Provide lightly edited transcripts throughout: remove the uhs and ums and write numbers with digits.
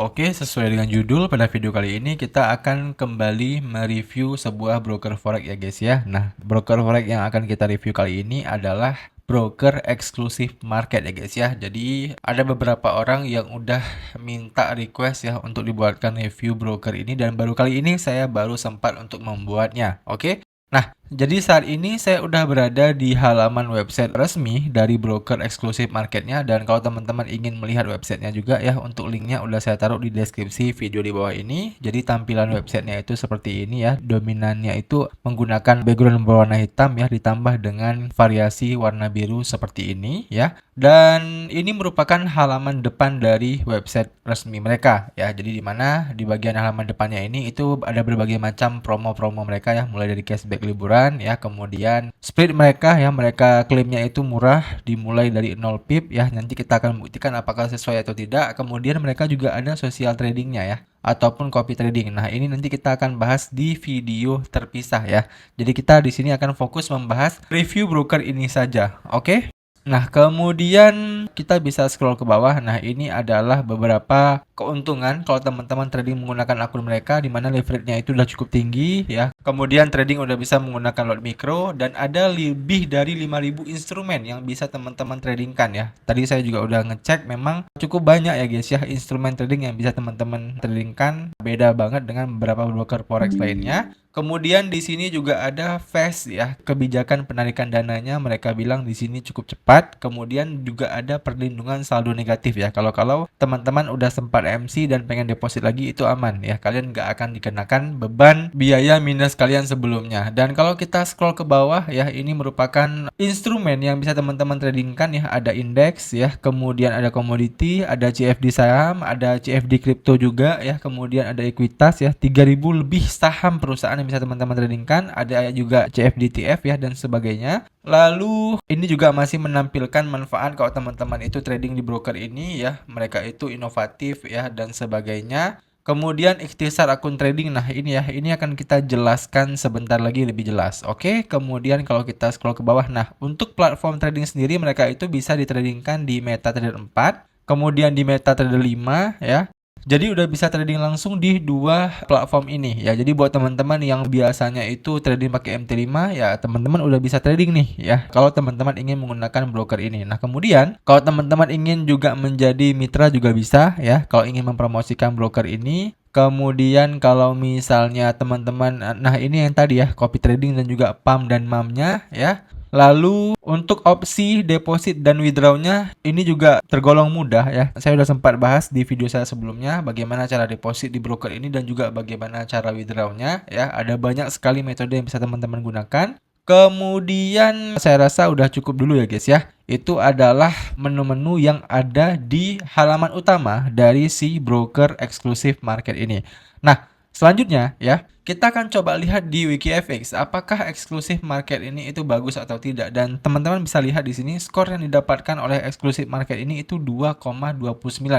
Oke, sesuai dengan judul, pada video kali ini kita akan kembali mereview sebuah broker forex ya guys ya. Nah, broker forex yang akan kita review kali ini adalah broker eksklusif market ya guys ya. Jadi ada beberapa orang yang udah minta request ya untuk dibuatkan review broker ini, dan baru kali ini saya baru sempat untuk membuatnya. Oke. Nah, jadi saat ini saya udah berada di halaman website resmi dari broker eksklusif marketnya, dan kalau teman-teman ingin melihat websitenya juga ya, untuk linknya udah saya taruh di deskripsi video di bawah ini. Jadi tampilan websitenya itu seperti ini ya, dominannya itu menggunakan background berwarna hitam ya, ditambah dengan variasi warna biru seperti ini ya. Dan ini merupakan halaman depan dari website resmi mereka ya. Jadi di mana di bagian halaman depannya ini itu ada berbagai macam promo-promo mereka ya, mulai dari cashback liburan ya, kemudian split mereka ya, mereka klaimnya itu murah dimulai dari 0 pip ya. Nanti kita akan buktikan apakah sesuai atau tidak. Kemudian mereka juga ada social tradingnya ya, ataupun copy trading. Nah, ini nanti kita akan bahas di video terpisah ya. Jadi kita di sini akan fokus membahas review broker ini saja. Oke? Nah, kemudian kita bisa scroll ke bawah. Nah, ini adalah beberapa keuntungan kalau teman-teman trading menggunakan akun mereka, di mana leverage-nya itu udah cukup tinggi ya. Kemudian trading udah bisa menggunakan lot mikro, dan ada lebih dari 5.000 instrumen yang bisa teman-teman tradingkan ya. Tadi saya juga udah ngecek, memang cukup banyak ya guys ya instrumen trading yang bisa teman-teman tradingkan. Beda banget dengan beberapa broker forex lainnya. Kemudian di sini juga ada fast ya, kebijakan penarikan dananya mereka bilang di sini cukup cepat. Kemudian juga ada perlindungan saldo negatif ya. Kalau teman-teman udah sempat MC dan pengen deposit lagi, itu aman ya. Kalian nggak akan dikenakan beban biaya minus kalian sebelumnya. Dan kalau kita scroll ke bawah ya, ini merupakan instrumen yang bisa teman-teman tradingkan ya. Ada indeks ya, kemudian ada komoditi, ada CFD saham, ada CFD kripto juga ya. Kemudian ada ekuitas ya, 3.000 lebih saham perusahaan yang bisa teman-teman tradingkan. Ada juga CFD TF ya dan sebagainya. Lalu ini juga masih menampilkan manfaat kalau teman-teman itu trading di broker ini ya. Mereka itu inovatif ya dan sebagainya. Kemudian ikhtisar akun trading. Nah, ini ya, ini akan kita jelaskan sebentar lagi lebih jelas. Oke, kemudian kalau kita scroll ke bawah. Nah, untuk platform trading sendiri mereka itu bisa ditradingkan di MetaTrader 4, kemudian di MetaTrader 5 ya. Jadi udah bisa trading langsung di dua platform ini ya. Jadi buat teman-teman yang biasanya itu trading pakai MT5 ya, teman-teman udah bisa trading nih ya, kalau teman-teman ingin menggunakan broker ini. Nah, kemudian kalau teman-teman ingin juga menjadi mitra juga bisa ya, kalau ingin mempromosikan broker ini. Kemudian kalau misalnya teman-teman, nah ini yang tadi ya, copy trading dan juga pump dan MAM-nya ya. Lalu untuk opsi deposit dan withdrawnya ini juga tergolong mudah ya. Saya sudah sempat bahas di video saya sebelumnya bagaimana cara deposit di broker ini dan juga bagaimana cara withdrawnya ya. Ada banyak sekali metode yang bisa teman-teman gunakan. Kemudian saya rasa udah cukup dulu ya guys ya. Itu adalah menu-menu yang ada di halaman utama dari si broker eksklusif market ini. Nah, selanjutnya ya, kita akan coba lihat di WikiFX apakah eksklusif market ini itu bagus atau tidak. Dan teman-teman bisa lihat di sini skor yang didapatkan oleh eksklusif market ini itu 2,29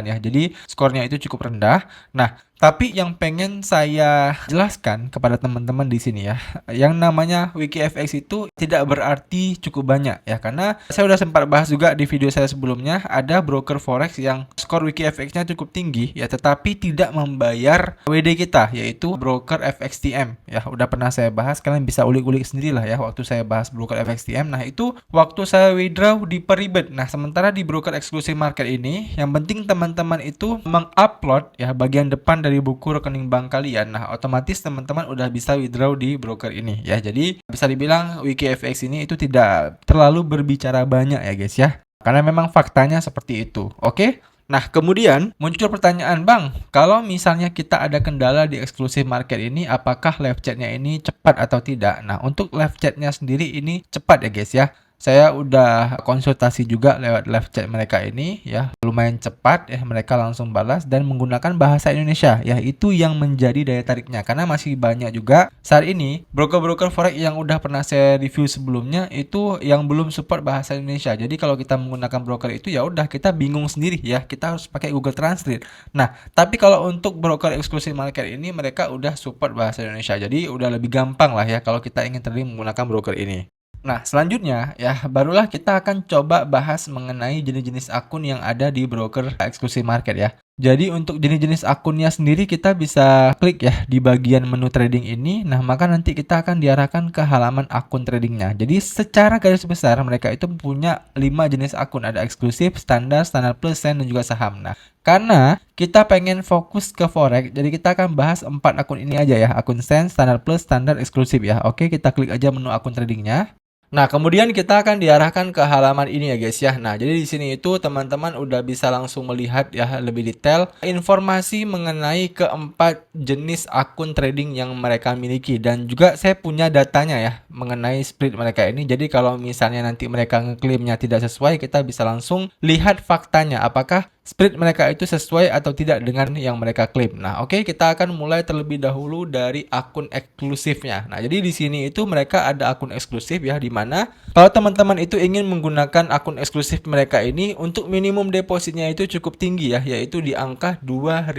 ya. Jadi skornya itu cukup rendah. Nah, tapi yang pengen saya jelaskan kepada teman-teman di sini ya, yang namanya WikiFX itu tidak berarti cukup banyak ya, karena saya udah sempat bahas juga di video saya sebelumnya, ada broker forex yang skor WikiFX-nya cukup tinggi ya, tetapi tidak membayar WD kita, yaitu broker FXTM ya. Udah pernah saya bahas, kalian bisa ulik-ulik sendirilah ya waktu saya bahas broker FXTM. Nah, itu waktu saya withdraw di per rebate. Nah, sementara di broker eksklusif market ini, yang penting teman-teman itu mengupload ya bagian depan dari buku rekening bank kalian. Nah, otomatis teman-teman udah bisa withdraw di broker ini ya. Jadi bisa dibilang WikiFX ini itu tidak terlalu berbicara banyak ya guys ya, karena memang faktanya seperti itu. Oke. Nah, kemudian muncul pertanyaan, Bang, kalau misalnya kita ada kendala di eksklusif market ini, apakah live chatnya ini cepat atau tidak? Nah, untuk live chatnya sendiri ini cepat ya guys ya. Saya udah konsultasi juga lewat live chat mereka ini ya, lumayan cepat ya, mereka langsung balas dan menggunakan bahasa Indonesia ya. Itu yang menjadi daya tariknya, karena masih banyak juga saat ini broker-broker forex yang udah pernah saya review sebelumnya itu yang belum support bahasa Indonesia. Jadi kalau kita menggunakan broker itu ya udah kita bingung sendiri ya, kita harus pakai Google Translate. Nah, tapi kalau untuk broker eksklusif market ini mereka udah support bahasa Indonesia. Jadi udah lebih gampang lah ya kalau kita ingin trading menggunakan broker ini. Nah, selanjutnya ya, barulah kita akan coba bahas mengenai jenis-jenis akun yang ada di broker eksklusif market ya. Jadi untuk jenis-jenis akunnya sendiri kita bisa klik ya di bagian menu trading ini. Nah, maka nanti kita akan diarahkan ke halaman akun tradingnya. Jadi secara garis besar mereka itu punya 5 jenis akun. Ada eksklusif, standar, standar plus, sen, dan juga saham. Nah, karena kita pengen fokus ke forex, jadi kita akan bahas 4 akun ini aja ya. Akun sen, standar plus, standar, eksklusif ya. Oke, kita klik aja menu akun tradingnya. Nah, kemudian kita akan diarahkan ke halaman ini ya guys ya. Nah, jadi di sini itu teman-teman udah bisa langsung melihat ya lebih detail informasi mengenai keempat jenis akun trading yang mereka miliki. Dan juga saya punya datanya ya mengenai split mereka ini. Jadi kalau misalnya nanti mereka ngeklaimnya tidak sesuai, kita bisa langsung lihat faktanya. Apakah split mereka itu sesuai atau tidak dengan yang mereka klaim. Nah, oke, kita akan mulai terlebih dahulu dari akun eksklusifnya. Nah, jadi di sini itu mereka ada akun eksklusif ya, di mana kalau teman-teman itu ingin menggunakan akun eksklusif mereka ini untuk minimum depositnya itu cukup tinggi ya, yaitu di angka $2.000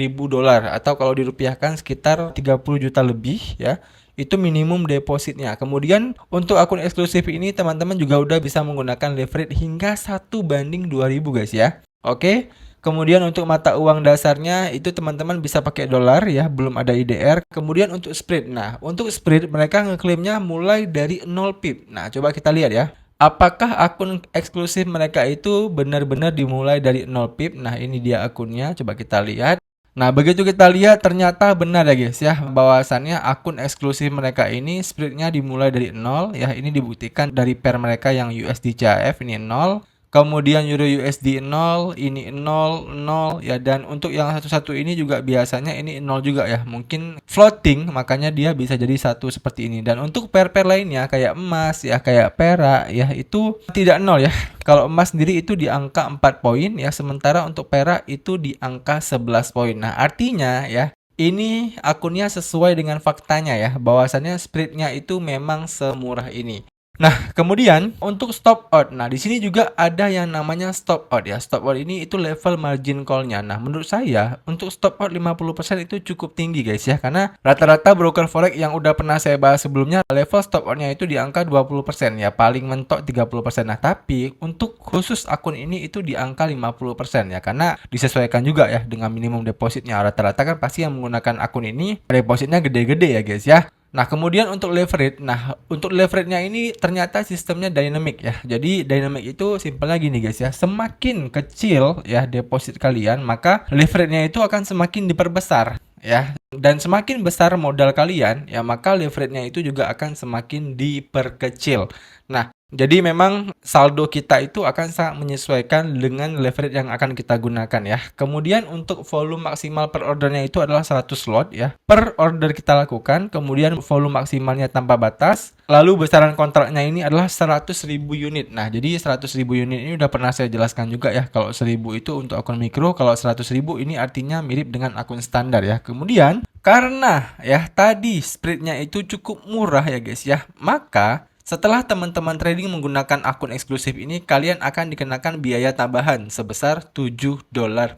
atau kalau dirupiahkan sekitar 30 juta lebih ya. Itu minimum depositnya. Kemudian untuk akun eksklusif ini teman-teman juga udah bisa menggunakan leverage hingga 1:2000 guys ya. Oke. Kemudian untuk mata uang dasarnya itu teman-teman bisa pakai dolar ya, belum ada IDR. Kemudian untuk spread. Nah, untuk spread mereka ngeklaimnya mulai dari 0 pip. Nah, coba kita lihat ya. Apakah akun eksklusif mereka itu benar-benar dimulai dari 0 pip? Nah, ini dia akunnya. Coba kita lihat. Nah, begitu kita lihat ternyata benar ya guys ya, bahwasannya akun eksklusif mereka ini spreadnya dimulai dari 0 ya. Ini dibuktikan dari pair mereka yang USD CHF ini 0. Kemudian Euro USD 0, ini 0, 0 ya, dan untuk yang satu-satu ini juga biasanya ini 0 juga ya. Mungkin floating makanya dia bisa jadi satu seperti ini. Dan untuk pair-pair lainnya kayak emas ya, kayak perak ya, itu tidak 0 ya. Kalau emas sendiri itu di angka 4 poin ya, sementara untuk perak itu di angka 11 poin. Nah, artinya ya ini akunnya sesuai dengan faktanya ya, bahwasannya spreadnya itu memang semurah ini. Nah, kemudian untuk stop out. Nah, di sini juga ada yang namanya stop out ya. Stop out ini itu level margin call-nya. Nah, menurut saya untuk stop out 50% itu cukup tinggi guys ya. Karena rata-rata broker forex yang udah pernah saya bahas sebelumnya, level stop out-nya itu di angka 20% ya. Paling mentok 30%. Nah, tapi untuk khusus akun ini itu di angka 50% ya. Karena disesuaikan juga ya dengan minimum depositnya. Rata-rata kan pasti yang menggunakan akun ini depositnya gede-gede ya guys ya. Nah, kemudian untuk leverage. Nah, untuk leverage-nya ini ternyata sistemnya dynamic ya. Jadi dynamic itu simpelnya gini guys ya. Semakin kecil ya deposit kalian, maka leverage-nya itu akan semakin diperbesar ya. Dan semakin besar modal kalian ya, maka leverage-nya itu juga akan semakin diperkecil. Nah, jadi memang saldo kita itu akan sangat menyesuaikan dengan leverage yang akan kita gunakan ya. Kemudian untuk volume maksimal per ordernya itu adalah 100 lot ya. Per order kita lakukan, kemudian volume maksimalnya tanpa batas. Lalu besaran kontraknya ini adalah 100.000 unit. Nah, jadi 100.000 unit ini udah pernah saya jelaskan juga ya. Kalau 1000 itu untuk akun mikro, kalau 100.000 ini artinya mirip dengan akun standar ya. Kemudian karena ya tadi spreadnya itu cukup murah ya guys ya, maka setelah teman-teman trading menggunakan akun eksklusif ini, kalian akan dikenakan biaya tambahan sebesar $7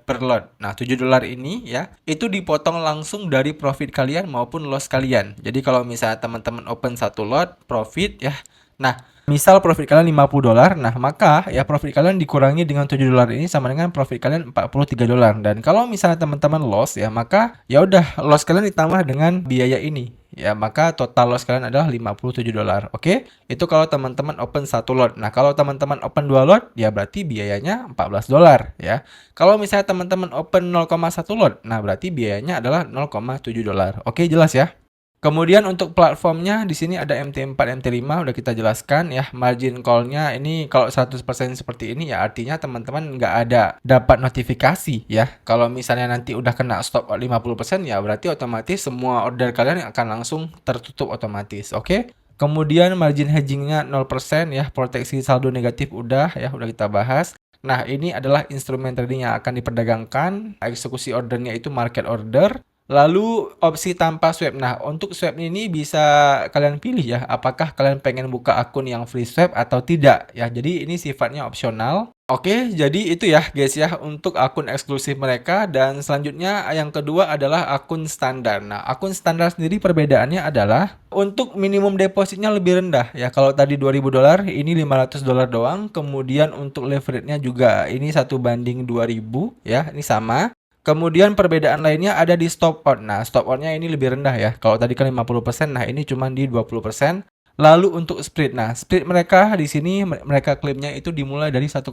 per lot. Nah, $7 ini ya, itu dipotong langsung dari profit kalian maupun loss kalian. Jadi kalau misalnya teman-teman open satu lot, profit ya. Nah, misal profit kalian $50, nah maka ya profit kalian dikurangi dengan $7 ini sama dengan profit kalian $43. Dan kalau misalnya teman-teman loss ya, maka ya udah loss kalian ditambah dengan biaya ini. Ya, maka total loss kalian adalah $57. Oke? Itu kalau teman-teman open satu lot. Nah, kalau teman-teman open 2 lot, ya berarti biayanya $14 ya. Kalau misalnya teman-teman open 0,1 lot, nah berarti biayanya adalah $0,7. Oke, jelas ya? Kemudian untuk platformnya di sini ada MT4, MT5 udah kita jelaskan ya. Margin call-nya ini kalau 100% seperti ini ya artinya teman-teman nggak ada dapat notifikasi ya. Kalau misalnya nanti udah kena stop 50% ya berarti otomatis semua order kalian akan langsung tertutup otomatis. Oke? Kemudian margin hedgingnya 0% ya. Proteksi saldo negatif udah kita bahas. Nah, ini adalah instrumen trading yang akan diperdagangkan. Eksekusi ordernya itu market order. Lalu opsi tanpa swap. Nah, untuk swap ini bisa kalian pilih ya, apakah kalian pengen buka akun yang free swap atau tidak ya. Jadi ini sifatnya opsional. Oke, jadi itu ya guys ya untuk akun eksklusif mereka. Dan selanjutnya yang kedua adalah akun standar. Nah, akun standar sendiri perbedaannya adalah untuk minimum depositnya lebih rendah ya. Kalau tadi $2.000, ini $500 doang. Kemudian untuk leverage-nya juga ini 1:2000 ya, ini sama. Kemudian perbedaan lainnya ada di stop out. Nah, stop out-nya ini lebih rendah ya. Kalau tadi kan 50%, nah ini cuma di 20%. Lalu untuk split. Nah, split mereka di sini mereka klaimnya itu dimulai dari 1,6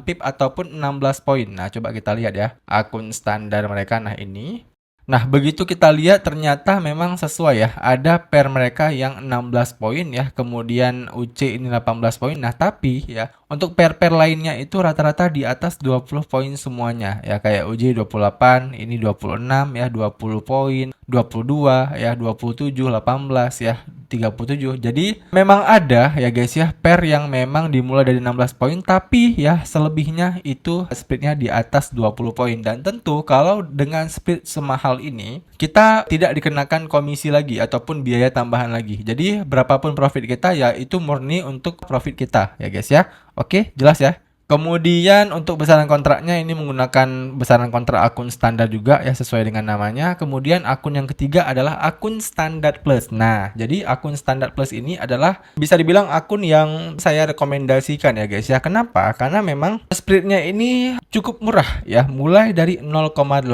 pip ataupun 16 poin. Nah, coba kita lihat ya akun standar mereka. Nah, ini. Nah, begitu kita lihat ternyata memang sesuai ya. Ada pair mereka yang 16 poin ya, kemudian UC ini 18 poin. Nah, tapi ya untuk pair-pair lainnya itu rata-rata di atas 20 poin semuanya. Ya kayak UJ 28, ini 26 ya, 20 poin, 22 ya, 27, 18 ya, 37. Jadi memang ada ya guys ya pair yang memang dimulai dari 16 poin, tapi ya selebihnya itu splitnya di atas 20 poin. Dan tentu kalau dengan split semahal ini kita tidak dikenakan komisi lagi ataupun biaya tambahan lagi. Jadi berapapun profit kita ya itu murni untuk profit kita ya guys ya. Oke, jelas ya. Kemudian untuk besaran kontraknya ini menggunakan besaran kontrak akun standar juga ya sesuai dengan namanya. Kemudian akun yang ketiga adalah akun standar plus. Nah, jadi akun standar plus ini adalah bisa dibilang akun yang saya rekomendasikan ya guys ya. Kenapa? Karena memang splitnya ini cukup murah ya, mulai dari 0,8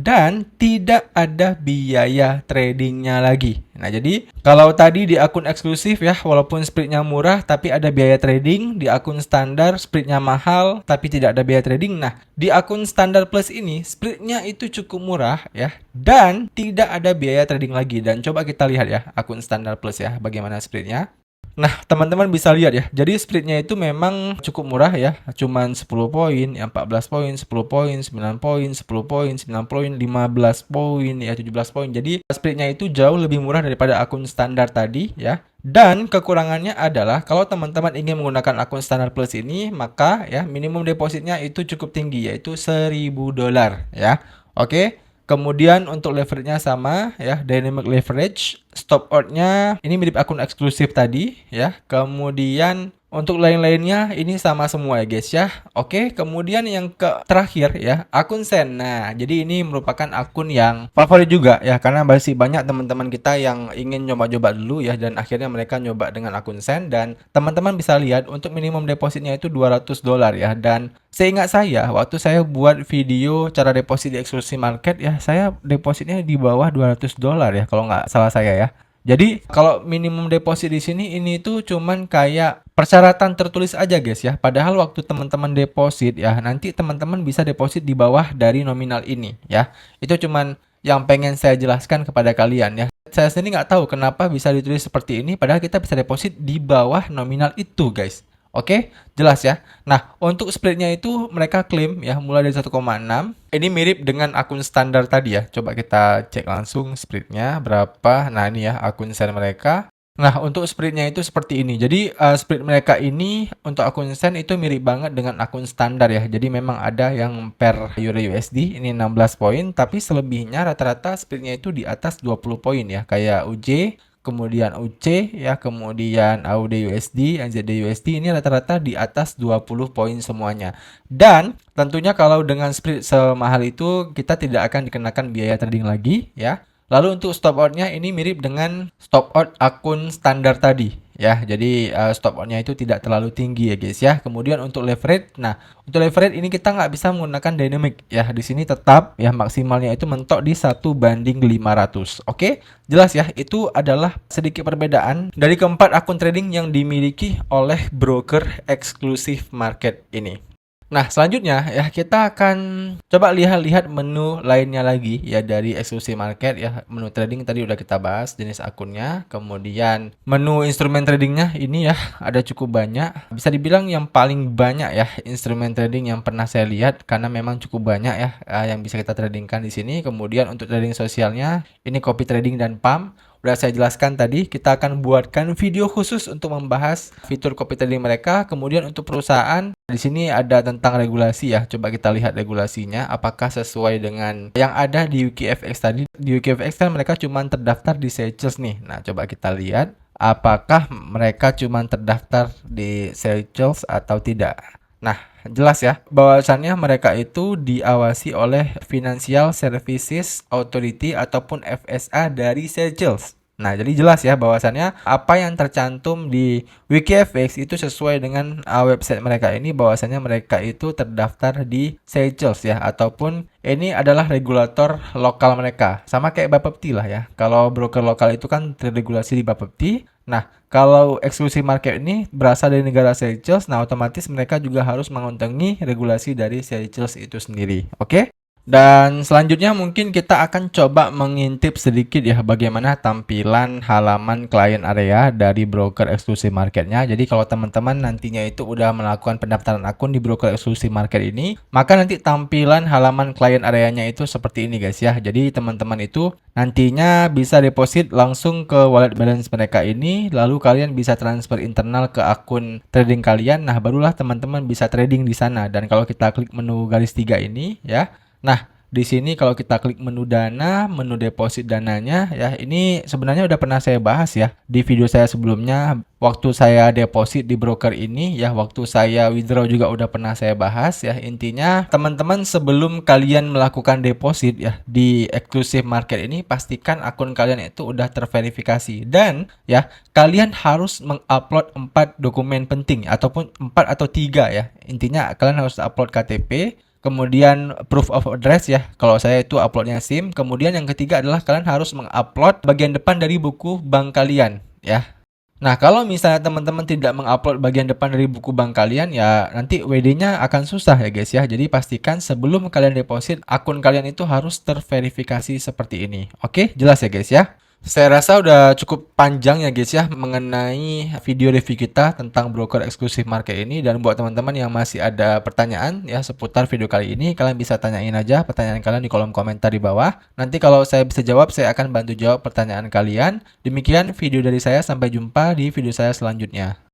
dan tidak ada biaya tradingnya lagi. Nah, jadi kalau tadi di akun eksklusif ya, walaupun splitnya murah tapi ada biaya trading, di akun standar splitnya mahal tapi tidak ada biaya trading. Nah, di akun standar plus ini splitnya itu cukup murah ya dan tidak ada biaya trading lagi. Dan coba kita lihat ya akun standar plus ya, bagaimana splitnya. Nah, teman-teman bisa lihat ya. Jadi splitnya itu memang cukup murah ya. Cuman 10 poin, ya 14 poin, 10 poin, 9 poin, 10 poin, 9 poin, 15 poin, ya 17 poin. Jadi splitnya itu jauh lebih murah daripada akun standar tadi ya. Dan kekurangannya adalah kalau teman-teman ingin menggunakan akun standar plus ini, maka ya minimum depositnya itu cukup tinggi yaitu $1.000 ya. Oke. Kemudian untuk leverage-nya sama ya, dynamic leverage. Stop out-nya ini mirip akun eksklusif tadi ya. Kemudian untuk lain-lainnya ini sama semua ya guys ya. Oke, kemudian yang terakhir ya, akun Sen. Nah, jadi ini merupakan akun yang favorit juga ya karena masih banyak teman-teman kita yang ingin nyoba-coba dulu ya dan akhirnya mereka nyoba dengan akun Sen dan teman-teman bisa lihat untuk minimum depositnya itu $200 ya. Dan seingat saya waktu saya buat video cara deposit di eksklusif market ya, saya depositnya di bawah $200 ya kalau nggak salah saya ya. Jadi kalau minimum deposit di sini ini tuh cuman kayak persyaratan tertulis aja guys ya. Padahal waktu teman-teman deposit ya nanti teman-teman bisa deposit di bawah dari nominal ini ya. Itu cuman yang pengen saya jelaskan kepada kalian ya. Saya sendiri nggak tahu kenapa bisa ditulis seperti ini padahal kita bisa deposit di bawah nominal itu guys. Oke, jelas ya. Nah, untuk splitnya itu mereka klaim ya mulai dari 1,6. Ini mirip dengan akun standar tadi ya. Coba kita cek langsung splitnya berapa. Nah, ini ya akun Sen mereka. Nah, untuk splitnya itu seperti ini. Jadi, split mereka ini untuk akun Sen itu mirip banget dengan akun standar ya. Jadi, memang ada yang per Euro USD ini 16 poin. Tapi selebihnya rata-rata splitnya itu di atas 20 poin ya. Kayak UJ, kemudian UC ya, kemudian AUD USD, NZD USD ini rata-rata di atas 20 poin semuanya. Dan tentunya kalau dengan split semahal itu kita tidak akan dikenakan biaya trading lagi ya. Lalu untuk stop out-nya ini mirip dengan stop out akun standar tadi ya. Jadi stop out-nya itu tidak terlalu tinggi ya guys ya. Kemudian untuk leverage, nah untuk leverage ini kita nggak bisa menggunakan dynamic ya. Di sini tetap ya maksimalnya itu mentok di 1:500. Oke, jelas ya. Itu adalah sedikit perbedaan dari keempat akun trading yang dimiliki oleh broker eksklusif market ini. Nah, selanjutnya ya kita akan coba lihat-lihat menu lainnya lagi ya dari eksklusif market ya. Menu trading tadi udah kita bahas jenis akunnya. Kemudian menu instrumen tradingnya ini ya ada cukup banyak. Bisa dibilang yang paling banyak ya instrumen trading yang pernah saya lihat karena memang cukup banyak ya yang bisa kita tradingkan di sini. Kemudian untuk trading sosialnya ini copy trading dan pump. Udah saya jelaskan tadi, kita akan buatkan video khusus untuk membahas fitur copy trading mereka. Kemudian untuk perusahaan, di sini ada tentang regulasi ya. Coba kita lihat regulasinya, apakah sesuai dengan yang ada di UKFX tadi. Di UKFX kan mereka cuma terdaftar di Seychelles nih. Nah, coba kita lihat apakah mereka cuma terdaftar di Seychelles atau tidak. Nah, jelas ya, bahwasannya mereka itu diawasi oleh Financial Services Authority ataupun FSA dari Seychelles. Nah, jadi jelas ya bahwasannya apa yang tercantum di WikiFX itu sesuai dengan website mereka ini, bahwasannya mereka itu terdaftar di Seychelles ya, ataupun ini adalah regulator lokal mereka. Sama kayak Bapepti lah ya. Kalau broker lokal itu kan terregulasi di Bapepti. Nah, kalau eksklusif market ini berasal dari negara Seychelles, nah otomatis mereka juga harus mengontongi regulasi dari Seychelles itu sendiri. Oke? Dan selanjutnya mungkin kita akan coba mengintip sedikit ya bagaimana tampilan halaman client area dari broker eksklusif marketnya. Jadi kalau teman-teman nantinya itu udah melakukan pendaftaran akun di broker eksklusif market ini, maka nanti tampilan halaman client areanya itu seperti ini guys ya. Jadi teman-teman itu nantinya bisa deposit langsung ke wallet balance mereka ini, lalu kalian bisa transfer internal ke akun trading kalian. Nah, barulah teman-teman bisa trading di sana. Dan kalau kita klik menu garis 3 ini ya. Nah, di sini kalau kita klik menu dana, menu deposit dananya ya, ini sebenarnya udah pernah saya bahas ya di video saya sebelumnya. Waktu saya deposit di broker ini ya, waktu saya withdraw juga udah pernah saya bahas ya. Intinya teman-teman sebelum kalian melakukan deposit ya di eksklusif market ini, pastikan akun kalian itu udah terverifikasi. Dan ya, kalian harus mengupload 4 dokumen penting ataupun 4 atau 3 ya. Intinya kalian harus upload KTP, kemudian proof of address ya, kalau saya itu uploadnya SIM. Kemudian yang ketiga adalah kalian harus mengupload bagian depan dari buku bank kalian ya. Nah, kalau misalnya teman-teman tidak mengupload bagian depan dari buku bank kalian ya, nanti WD-nya akan susah ya guys ya. Jadi pastikan sebelum kalian deposit, akun kalian itu harus terverifikasi seperti ini. Oke, jelas ya guys ya. Saya rasa udah cukup panjang ya guys ya mengenai video review kita tentang broker eksklusif market ini. Dan buat teman-teman yang masih ada pertanyaan ya seputar video kali ini, kalian bisa tanyain aja pertanyaan kalian di kolom komentar di bawah. Nanti kalau saya bisa jawab, saya akan bantu jawab pertanyaan kalian. Demikian video dari saya, sampai jumpa di video saya selanjutnya.